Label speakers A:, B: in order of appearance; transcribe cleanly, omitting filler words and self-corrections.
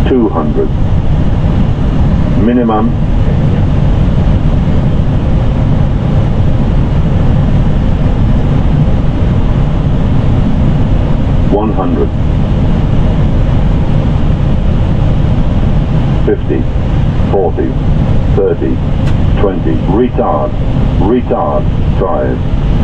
A: 200. Minimum. $100. 50, 40, 30, 20. Retard. Retard. 5.